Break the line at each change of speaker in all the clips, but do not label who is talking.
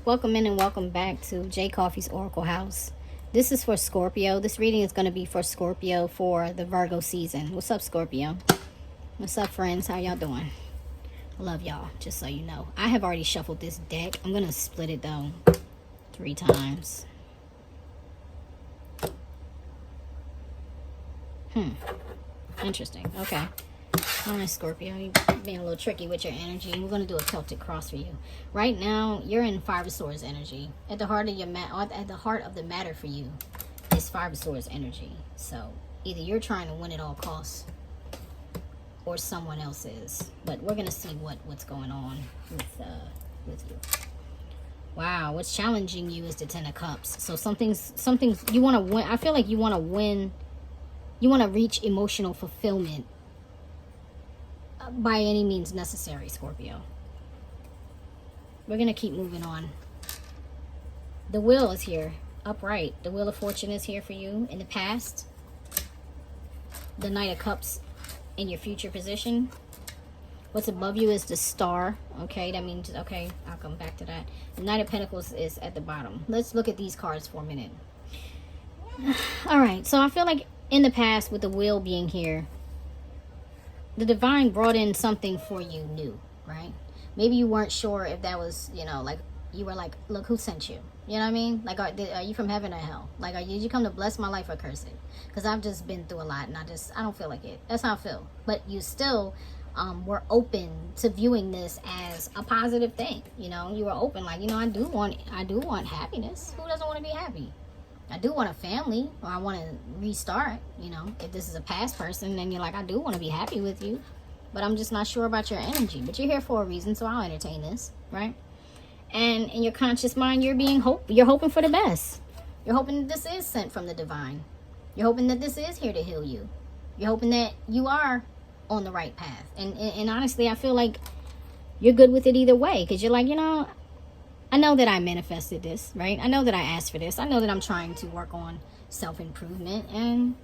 Welcome in and welcome back to J Coffee's Oracle House. This is for Scorpio. This reading is going to be for Scorpio for the Virgo season. What's up, Scorpio? What's up, friends? How y'all doing? I love y'all, just so you know. I have already shuffled this deck. I'm going to split it, though, 3 times. Interesting. Okay. All right, Scorpio, you're being a little tricky with your energy. We're going to do a Celtic cross for you. Right now, you're in Five of Swords energy. At the heart of your at the heart of the matter for you is Five of Swords energy. So either you're trying to win at all costs, or someone else is. But we're going to see what's going on with you. Wow, what's challenging you is the Ten of Cups. So something's you want to win. I feel like you want to win. You want to reach emotional fulfillment by any means necessary, Scorpio. We're going to keep moving on. The Wheel is here, upright. The Wheel of Fortune is here for you in the past. The Knight of Cups in your future position. What's above you is the Star. Okay, that means, okay, I'll come back to that. The Knight of Pentacles is at the bottom. Let's look at these cards for a minute. All right, so I feel like in the past, with the Wheel being here, the divine brought in something for you new, right? Maybe you weren't sure if that was, like, you were like, look, who sent you? You know what I mean? Like, are you from heaven or hell? Like, did you come to bless my life or curse it? Because I've just been through a lot, and I don't feel like it. That's how I feel. But you still were open to viewing this as a positive thing. You were open, like, I do want happiness. Who doesn't want to be happy? I do want a family, or I want to restart, if this is a past person, then you're like, I do want to be happy with you, but I'm just not sure about your energy. But you're here for a reason, so I'll entertain this, right? And in your conscious mind, you're hoping for the best. You're hoping that this is sent from the divine. You're hoping that this is here to heal you. You're hoping that you are on the right path. And honestly, I feel like you're good with it either way, because you're like, I know that I manifested this, right? I know that I asked for this. I know that I'm trying to work on self-improvement. And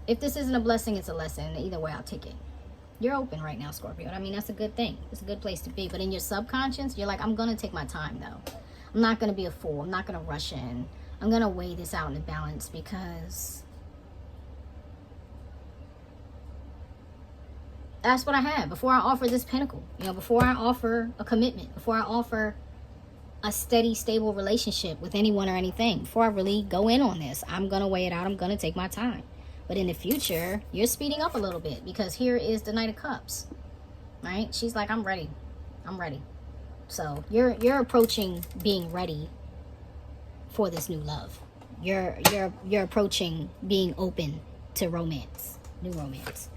if this isn't a blessing, it's a lesson. Either way, I'll take it. You're open right now, Scorpio. I mean, that's a good thing. It's a good place to be. But in your subconscious, you're like, I'm going to take my time, though. I'm not going to be a fool. I'm not going to rush in. I'm going to weigh this out in a balance, because that's what I have. Before I offer this pinnacle, before I offer a commitment, before I offer a steady, stable relationship with anyone or anything, before I really go in on this, I'm going to weigh it out. I'm going to take my time. But in the future, you're speeding up a little bit, because here is the Knight of Cups, right? She's like, I'm ready. I'm ready. So you're approaching being ready for this new love. You're approaching being open to romance, new romance.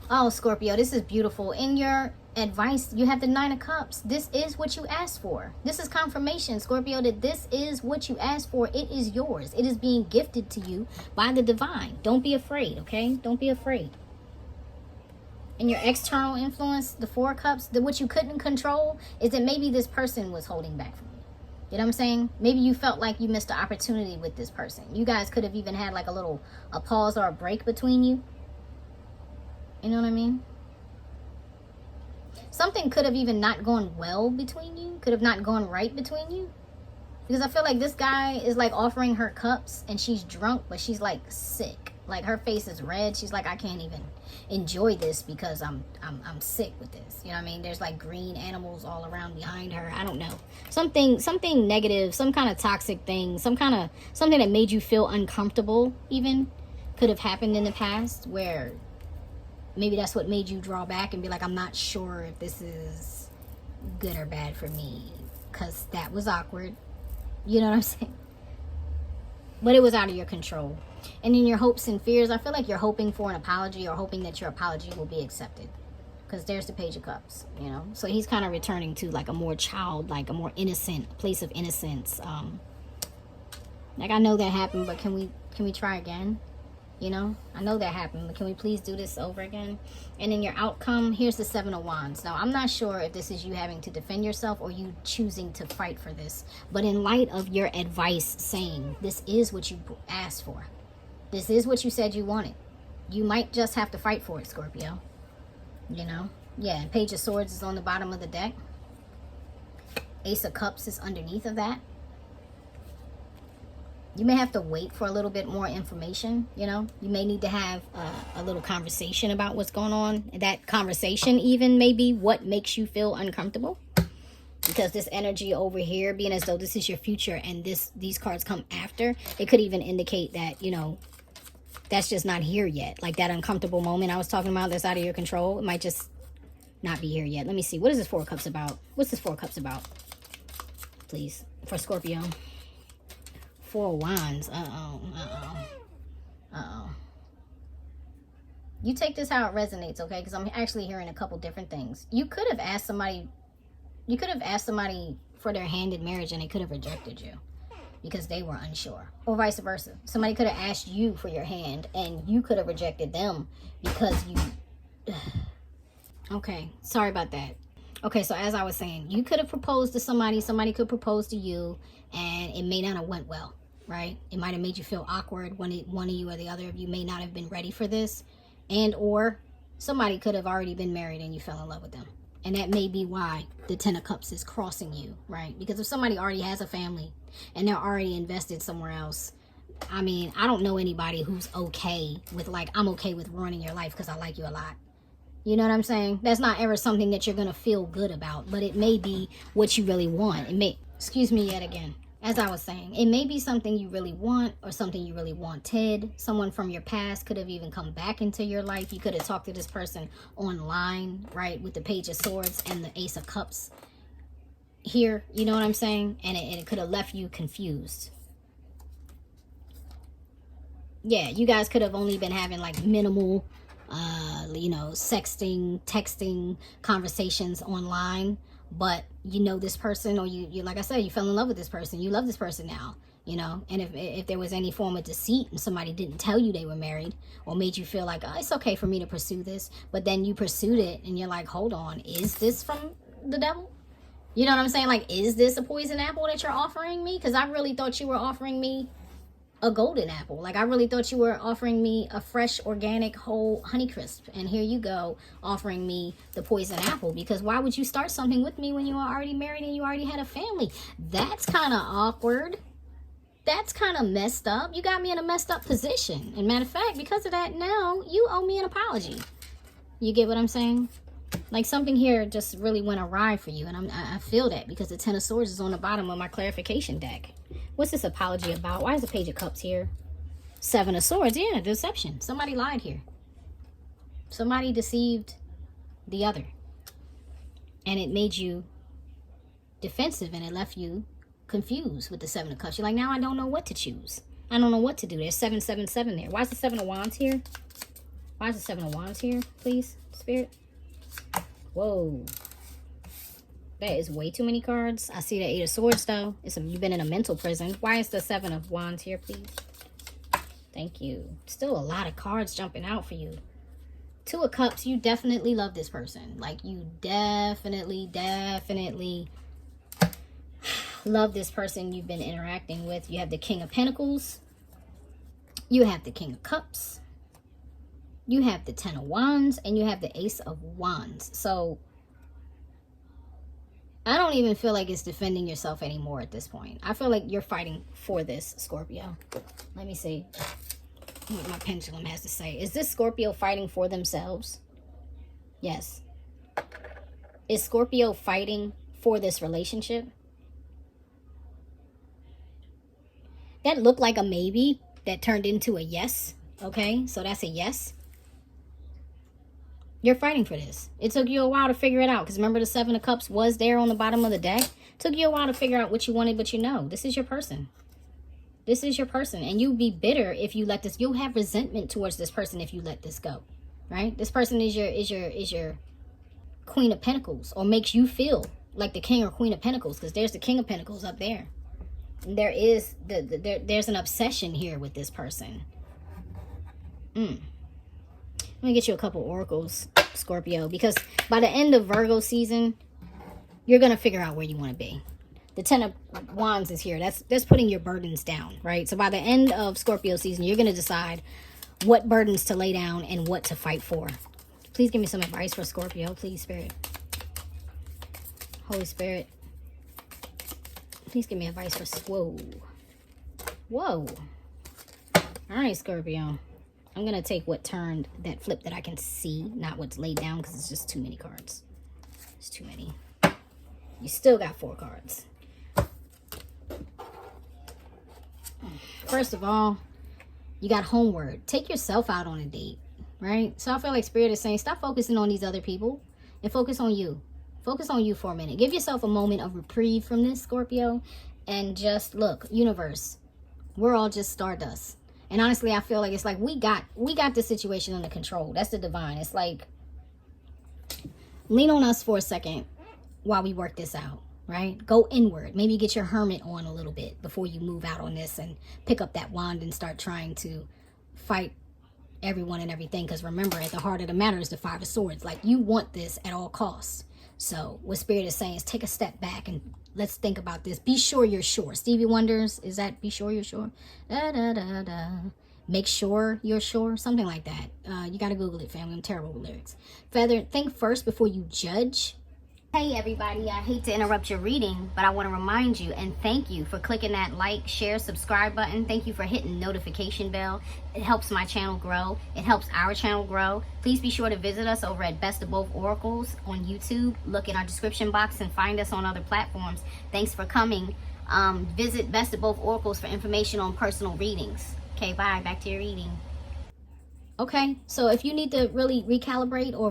Oh, Scorpio, this is beautiful. In your advice, you have the Nine of Cups. This is what you asked for. This is confirmation, Scorpio, that this is what you asked for. It is yours. It is being gifted to you by the divine. Don't be afraid, okay? Don't be afraid. In your external influence, the Four of Cups, what you couldn't control is that maybe this person was holding back from you. You know what I'm saying? Maybe you felt like you missed an opportunity with this person. You guys could have even had like a pause or a break between you. You know what I mean? Something could have even not gone well between you. Could have not gone right between you. Because I feel like this guy is like offering her cups and she's drunk, but she's like sick. Like her face is red. She's like, I can't even enjoy this because I'm sick with this. You know what I mean? There's like green animals all around behind her. I don't know. Something negative, some kind of toxic thing, something that made you feel uncomfortable even could have happened in the past, where maybe that's what made you draw back and be like, I'm not sure if this is good or bad for me, because that was awkward. You know what I'm saying? But it was out of your control. And in your hopes and fears, I feel like you're hoping for an apology, or hoping that your apology will be accepted. Because there's the Page of Cups, So he's kind of returning to like a more childlike, a more innocent place of innocence. Like, I know that happened, but can we try again? I know that happened, but can we please do this over again? And in your outcome, here's the Seven of Wands. Now, I'm not sure if this is you having to defend yourself or you choosing to fight for this. But in light of your advice saying, this is what you asked for. This is what you said you wanted. You might just have to fight for it, Scorpio. Yeah, Page of Swords is on the bottom of the deck. Ace of Cups is underneath of that. You may have to wait for a little bit more information, you know. You may need to have a little conversation about what's going on. And that conversation even may be what makes you feel uncomfortable. Because this energy over here, being as though this is your future and these cards come after, it could even indicate that, you know, that's just not here yet. Like that uncomfortable moment I was talking about that's out of your control, it might just not be here yet. Let me see. What is this Four of Cups about? What's this Four of Cups about? Please, for Scorpio. Four of Wands. You take this how it resonates, okay? Because I'm actually hearing a couple different things. You could have asked somebody for their hand in marriage and they could have rejected you because they were unsure. Or vice versa. Somebody could have asked you for your hand and you could have rejected them because you... Okay, sorry about that. Okay, so as I was saying, you could have proposed to somebody, somebody could propose to you, and it may not have went well, right? It might have made you feel awkward. One of you or the other of you may not have been ready for this, and or somebody could have already been married and you fell in love with them. And that may be why the Ten of Cups is crossing you, right? Because if somebody already has a family and they're already invested somewhere else, I mean, I don't know anybody who's okay with, like, I'm okay with ruining your life because I like you a lot. You know what I'm saying? That's not ever something that you're going to feel good about, but it may be what you really want. It may, excuse me yet again, as I was saying, it may be something you really want or something you really wanted. Someone from your past could have even come back into your life. You could have talked to this person online, right, with the Page of Swords and the Ace of Cups here. You know what I'm saying? And it could have left you confused. Yeah, you guys could have only been having like minimal you know, sexting, texting conversations online, but you know this person, or you like I said, you fell in love with this person, you love this person now, you know. And if there was any form of deceit and somebody didn't tell you they were married or made you feel like, oh, it's okay for me to pursue this, but then you pursued it and you're like, hold on, is this from the devil? You know what I'm saying? Like, is this a poison apple that you're offering me? Because I really thought you were offering me a golden apple. Like, I really thought you were offering me a fresh, organic, whole Honeycrisp. And here you go, offering me the poison apple. Because why would you start something with me when you are already married and you already had a family? That's kind of awkward. That's kind of messed up. You got me in a messed up position. And matter of fact, because of that, now you owe me an apology. You get what I'm saying? Like, something here just really went awry for you. And I feel that because the Ten of Swords is on the bottom of my clarification deck. What's this apology about? Why is the Page of Cups here? Seven of Swords. Yeah, deception. Somebody lied here. Somebody deceived the other. And it made you defensive and it left you confused with the Seven of Cups. You're like, now I don't know what to choose. I don't know what to do. There's 777 there. Why is the Seven of Wands here? Why is the Seven of Wands here, please, Spirit? Whoa. That is way too many cards. I see the Eight of Swords, though. You've been in a mental prison. Why is the Seven of Wands here, please? Thank you. Still a lot of cards jumping out for you. Two of Cups, you definitely love this person. Like, you definitely love this person you've been interacting with. You have the King of Pentacles. You have the King of Cups. You have the Ten of Wands. And you have the Ace of Wands. So I don't even feel like it's defending yourself anymore at this point. I feel like you're fighting for this, Scorpio. Let me see what my pendulum has to say. Is this Scorpio fighting for themselves? Yes. Is Scorpio fighting for this relationship? That looked like a maybe that turned into a yes. Okay, so that's a yes. You're fighting for this. It took you a while to figure it out. Because remember, the Seven of Cups was there on the bottom of the deck. It took you a while to figure out what you wanted, but you know, this is your person. This is your person. And you'll be bitter if you let this. You'll have resentment towards this person if you let this go. Right? This person is your Queen of Pentacles. Or makes you feel like the King or Queen of Pentacles. Because there's the King of Pentacles up there. And there is there's an obsession here with this person. Let me get you a couple oracles, Scorpio, because by the end of Virgo season, you're going to figure out where you want to be. The Ten of Wands is here. That's putting your burdens down, right? So by the end of Scorpio season, you're going to decide what burdens to lay down and what to fight for. Please give me some advice for Scorpio, please, Spirit. Holy Spirit. Please give me advice for whoa. Whoa. All right, Scorpio. I'm going to take what turned that flip that I can see, not what's laid down, because it's just too many cards. It's too many. You still got 4 cards. First of all, you got homeward. Take yourself out on a date, right? So I feel like Spirit is saying, stop focusing on these other people and focus on you. Focus on you for a minute. Give yourself a moment of reprieve from this, Scorpio, and just look, universe, we're all just stardust. And honestly, I feel like it's like we got the situation under control. That's the divine. It's like, lean on us for a second while we work this out, right? Go inward. Maybe get your hermit on a little bit before you move out on this and pick up that wand and start trying to fight everyone and everything. Because remember, at the heart of the matter is the 5 of Swords. Like, you want this at all costs. So what Spirit is saying is take a step back and let's think about this. Be sure you're sure. Stevie Wonder's, is that be sure you're sure? Da, da, da, da. Make sure you're sure. Something like that. You got to Google it, family. I'm terrible with lyrics. Feather, think first before you judge. Hey everybody, I hate to interrupt your reading, but I want to remind you and thank you for clicking that like, share, subscribe button. Thank you for hitting notification bell. It helps my channel grow. It helps our channel grow. Please be sure to visit us over at Best of Both Oracles on YouTube. Look in our description box and find us on other platforms. Thanks for coming. Visit Best of Both Oracles for information on personal readings. Okay, bye. Back to your reading. Okay, so if you need to really recalibrate or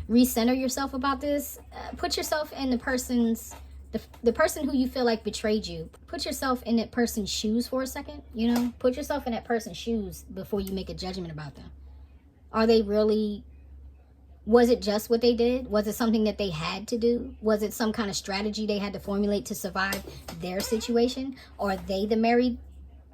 recenter yourself about this, put yourself in the person's the person who you feel like betrayed you. Put yourself in that person's shoes for a second. You know, put yourself in that person's shoes before you make a judgment about them. Are they really, was it just what they did? Was it something that they had to do? Was it some kind of strategy they had to formulate to survive their situation? Are they the married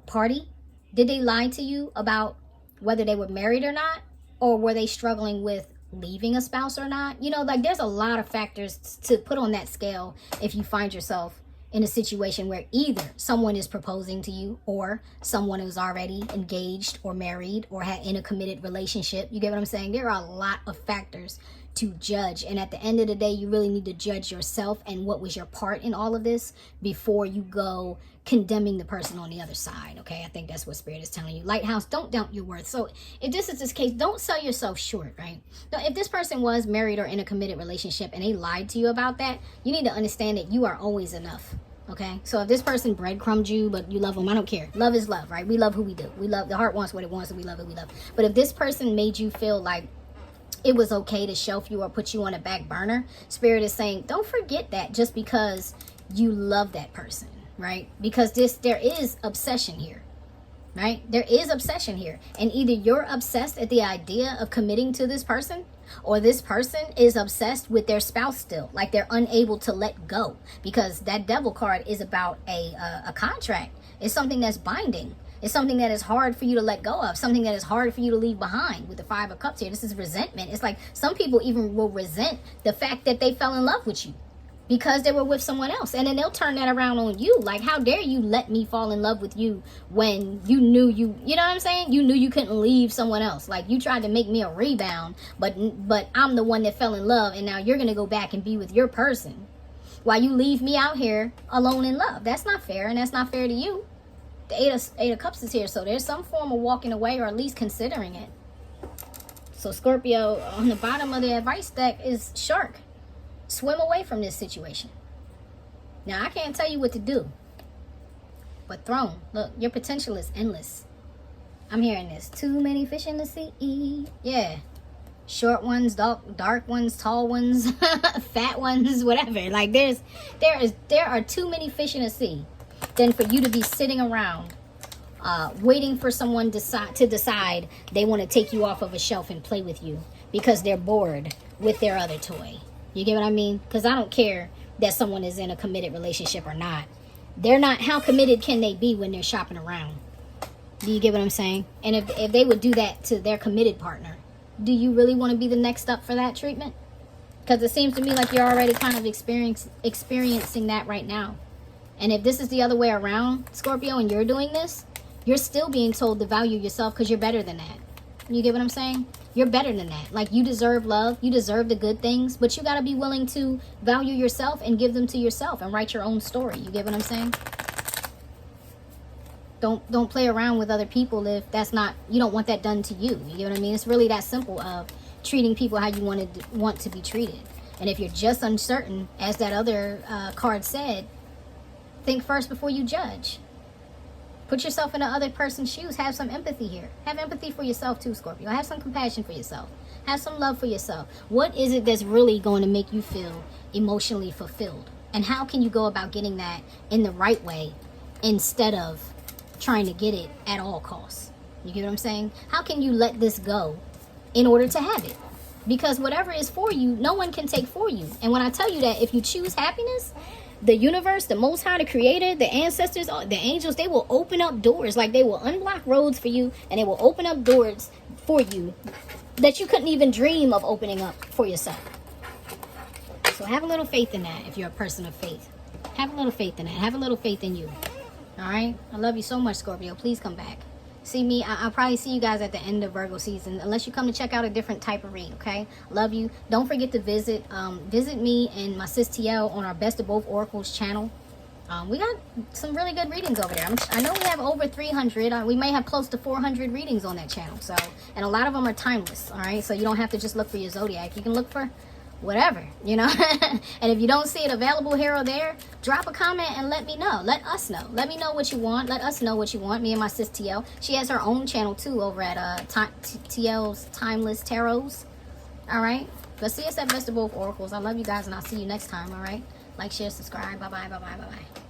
party? Did they lie to you about whether they were married or not? Or were they struggling with leaving a spouse or not? You know, like there's a lot of factors to put on that scale if you find yourself in a situation where either someone is proposing to you or someone who's already engaged or married or had in a committed relationship. You get what I'm saying? There are a lot of factors to judge, and at the end of the day, you really need to judge yourself and what was your part in all of this before you go condemning the person on the other side. Okay, I think that's what Spirit is telling you. Lighthouse, don't doubt your worth. So if this is this case, don't sell yourself short, right? Now, if this person was married or in a committed relationship and they lied to you about that, you need to understand that you are always enough. Okay, so if this person breadcrumbed you but you love them, I don't care. Love is love, right? We love who we do. We love, the heart wants what it wants, and we love it, we love. But if this person made you feel like it was okay to shelf you or put you on a back burner, Spirit is saying don't forget that just because you love that person, right? Because there is obsession here, right? There is obsession here, and either you're obsessed at the idea of committing to this person, or this person is obsessed with their spouse still, like they're unable to let go, because that Devil card is about a contract. It's something that's binding. It's something that is hard for you to let go of, something that is hard for you to leave behind. With the 5 of Cups here, this is resentment. It's like some people even will resent the fact that they fell in love with you because they were with someone else. And then they'll turn that around on you. Like, how dare you let me fall in love with you when you knew you know what I'm saying? You knew you couldn't leave someone else. Like, you tried to make me a rebound, but I'm the one that fell in love, and now you're going to go back and be with your person while you leave me out here alone in love. That's not fair, and that's not fair to you. The 8 of Cups is here, so there's some form of walking away or at least considering it. So Scorpio, on the bottom of the advice deck is Shark. Swim away from this situation. Now, I can't tell you what to do, but Throne, look, your potential is endless. I'm hearing this. Too many fish in the sea. Yeah. Short ones, dark ones, tall ones, fat ones, whatever. Like there are too many fish in the sea than for you to be sitting around waiting for someone to decide they want to take you off of a shelf and play with you because they're bored with their other toy. You get what I mean? Because I don't care that someone is in a committed relationship or not. They're not. How committed can they be when they're shopping around? Do you get what I'm saying? And if they would do that to their committed partner, do you really want to be the next up for that treatment? Because it seems to me like you're already kind of experiencing that right now. And if this is the other way around, Scorpio, and you're doing this, you're still being told to value yourself because you're better than that. You get what I'm saying? You're better than that. Like, you deserve love. You deserve the good things. But you got to be willing to value yourself and give them to yourself and write your own story. You get what I'm saying? Don't play around with other people if that's not, you don't want that done to you. You get what I mean? It's really that simple of treating people how you want to be treated. And if you're just uncertain, as that other card said, think first before you judge. Put yourself in the other person's shoes. Have some empathy here. Have empathy for yourself too, Scorpio. Have some compassion for yourself. Have some love for yourself. What is it that's really going to make you feel emotionally fulfilled? And how can you go about getting that in the right way instead of trying to get it at all costs? You get what I'm saying? How can you let this go in order to have it? Because whatever is for you, no one can take for you. And when I tell you that if you choose happiness, the universe, the Most High, the Creator, the ancestors, the angels, they will open up doors. Like, they will unblock roads for you, and they will open up doors for you that you couldn't even dream of opening up for yourself. So have a little faith in that if you're a person of faith. Have a little faith in that. Have a little faith in you. All right? I love you so much, Scorpio. Please come back. See me. I'll probably see you guys at the end of Virgo season, unless you come to check out a different type of read, okay? Love you. Don't forget to visit me and my sis TL on our Best of Both Oracles channel. We got some really good readings over there. I know we have over 300. We may have close to 400 readings on that channel. So, and a lot of them are timeless, all right? So you don't have to just look for your zodiac. You can look for whatever, you know. And if you don't see it available here or there, drop a comment and let me know. Let us know. Let me know what you want. Let us know what you want. Me and my sis TL. She has her own channel too over at TL's Timeless Tarots. All right. But see us at Best of Both Oracles. I love you guys, and I'll see you next time. All right. Like, share, subscribe. Bye bye. Bye bye. Bye bye.